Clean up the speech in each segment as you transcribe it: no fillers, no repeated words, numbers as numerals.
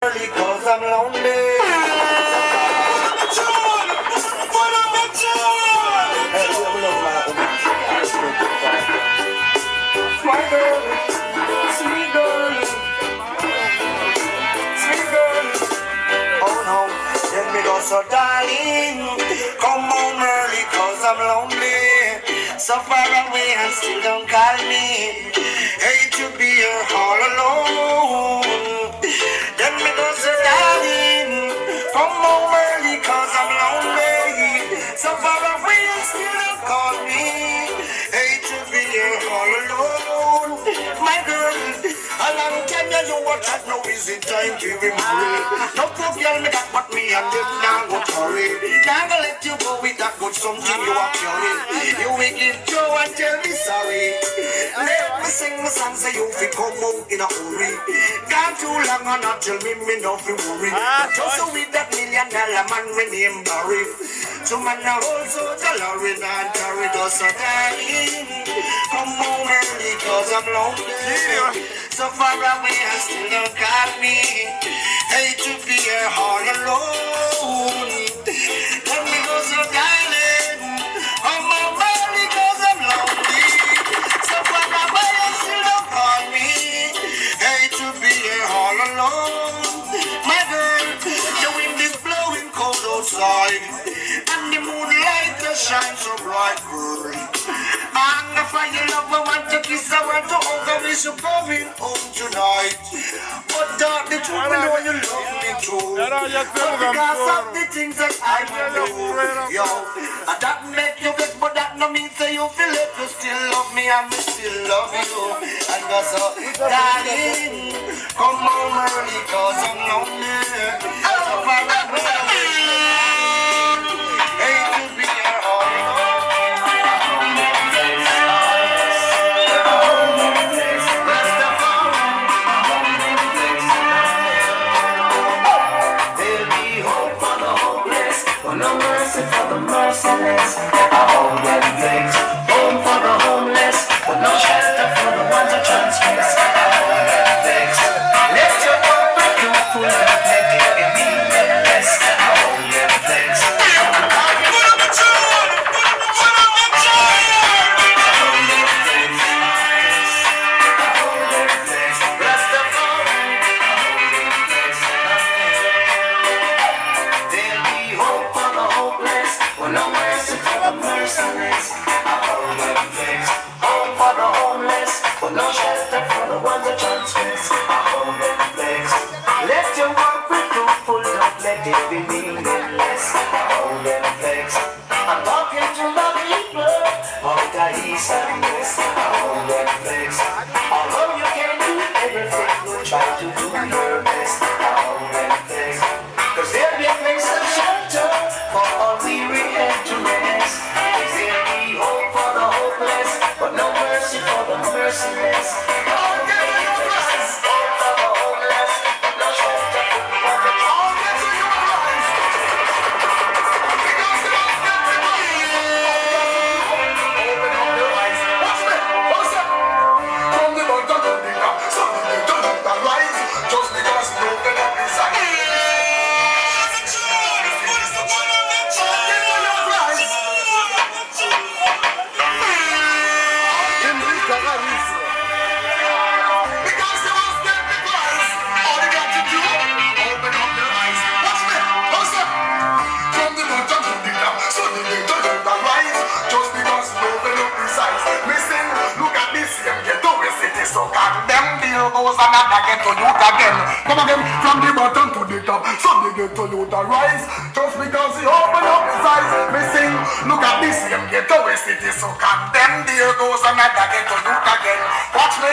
Early cause I'm lonely. Hey, we love my woman. My girl, sweet girl, sweet girl. Oh no, let me go, so darling. Come home early cause I'm lonely. So far away and still don't call me. Hate to be here all alone. Let me go, so darling. Come home early cause I'm lonely. So far away and still don't call me. Hate to be here all alone. My girl, a long time you watch at no easy time to be married. No proof y'all me got but me and them now go hurry. Now gonna let you go with that good something you are carrying. You will give Joe and tell me sorry. Let me sing my song so you feel come home in a hurry. Gone too long and not tell me no feel worry. Just so with that $1 million man we name Barry. So man now also the lorry and carry us a dying. Come home early cause I'm lonely. So far away I still don't got me. Hate to be here all alone. Let me go, so darling. I'm lonely cause I'm lonely. So far away I still don't call me. Hate to be here all alone. My girl, the wind is blowing cold outside, and the moonlight just shines so bright, girl. I'm the fire love, I want to kiss, I want to hug, I wish you coming home tonight. But dark the truth, I know you love me too. But because of the things that I do, yo, and that make you vex, but that no mean say you feel it. You still love me and me still love you. And that's so, darling, come home early cause I'm lonely. So far away, hate to be here all alone. No mercy for the merciless. A home and fix. Home for the homeless, but no shelter for the ones who transgress. A home and fix. Let your work break you full of let it be meaningless. A home and fix. No mercy for the merciless, a home and fix. Home for the homeless, but no shelter for the ones that transgress. A home and fix. Let your work be fruitful, don't let it be meaningless. A home and fix. I'm talking to the people of the east and west. A home and fix. Although you can do everything, you try to do your best. A home and fix. 'Cause there'll be a place of shelter for all weary head to rest. There'll be hope for the hopeless, but no mercy for the merciless. Hope for the homeless, but no shelter for the just because you open up inside. So condemn the goes another get to youth again. Come again from the bottom to the top. So they get to youth rise. Just because he open up his eyes. Me sing, look at this same ghetto city. So condemn the goes another get to youth again. Watch me,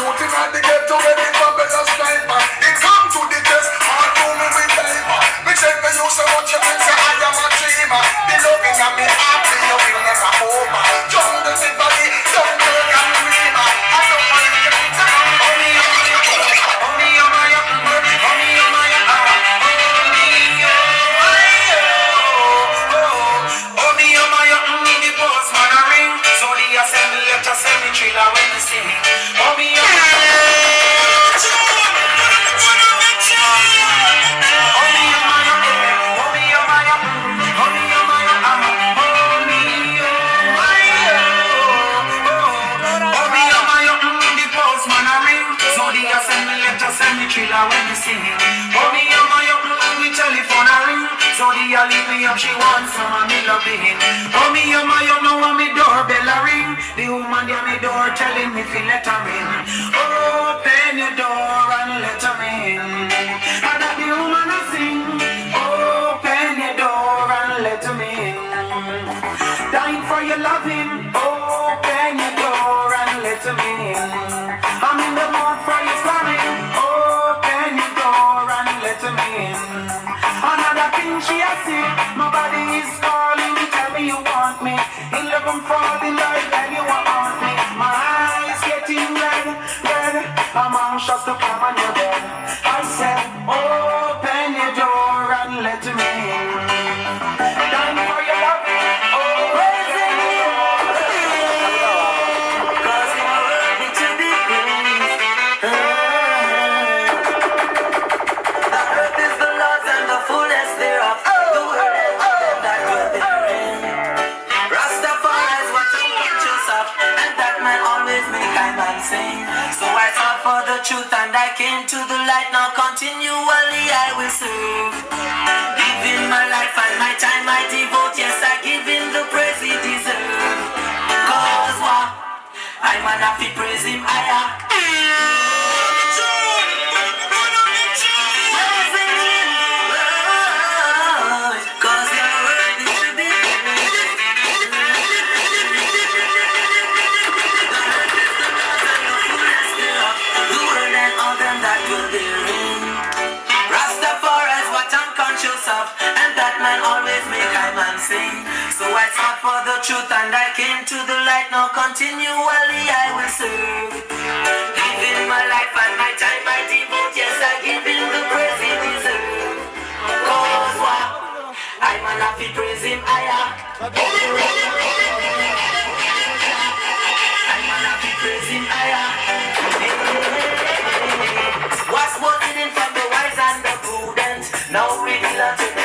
youth in the ghetto where the Babylon sniper. It come to the test, all to me with diaper. Me check the use of what you think say I am a dreamer. Be looking at me happy, you will never over. Jungle the body, don't work and dreamer. I don't want to get it down. When we sing, oh me, sing. Oh, me and my young love with telephone a ring. So the girl leave me up, she wants some of me loving. Oh, me and my young know when me doorbell a ring. The woman at me door telling me to let her in. Open your door and let her in. And that the woman a sing. Open your door and let her in. Dying for your loving. Open your door and let her in. I'm in the mood for your slamming. Open your door and let her in. Another thing she has seen. My body is calling. Tell me you want me. In love I'm falling like that you want me. My eyes getting red, red. I'm anxious to come on your bed. I said, open your door and let me in. Time for your love. Oh, raising you. 'Cause you're worthy to be praised. The earth is the Lord's and the fullness thereof. The world and all them that dwell therein. Rastafari is what I'm conscious of, and that man always make I man sing. So I sought for the truth and I came to the light. Now continually I will serve. Giving my life and my time I devote. Yes, I give him the praise he deserves. 'Cause what? I man have to praise him higher. Praising him, Lord, 'cause you're worthy to be praised. The world and all them that dwell therein. Rastafari is what I'm conscious of, and that man always make I man sing. So I sought for the truth and I came to the light. Now continually I will serve. Giving my life and my time I devote. Yes, I give him the praise he deserves. 'Cause what? I man have to praise him higher. I man have to praise him higher. Was spoken in from the wise and the prudent. Now reveal unto me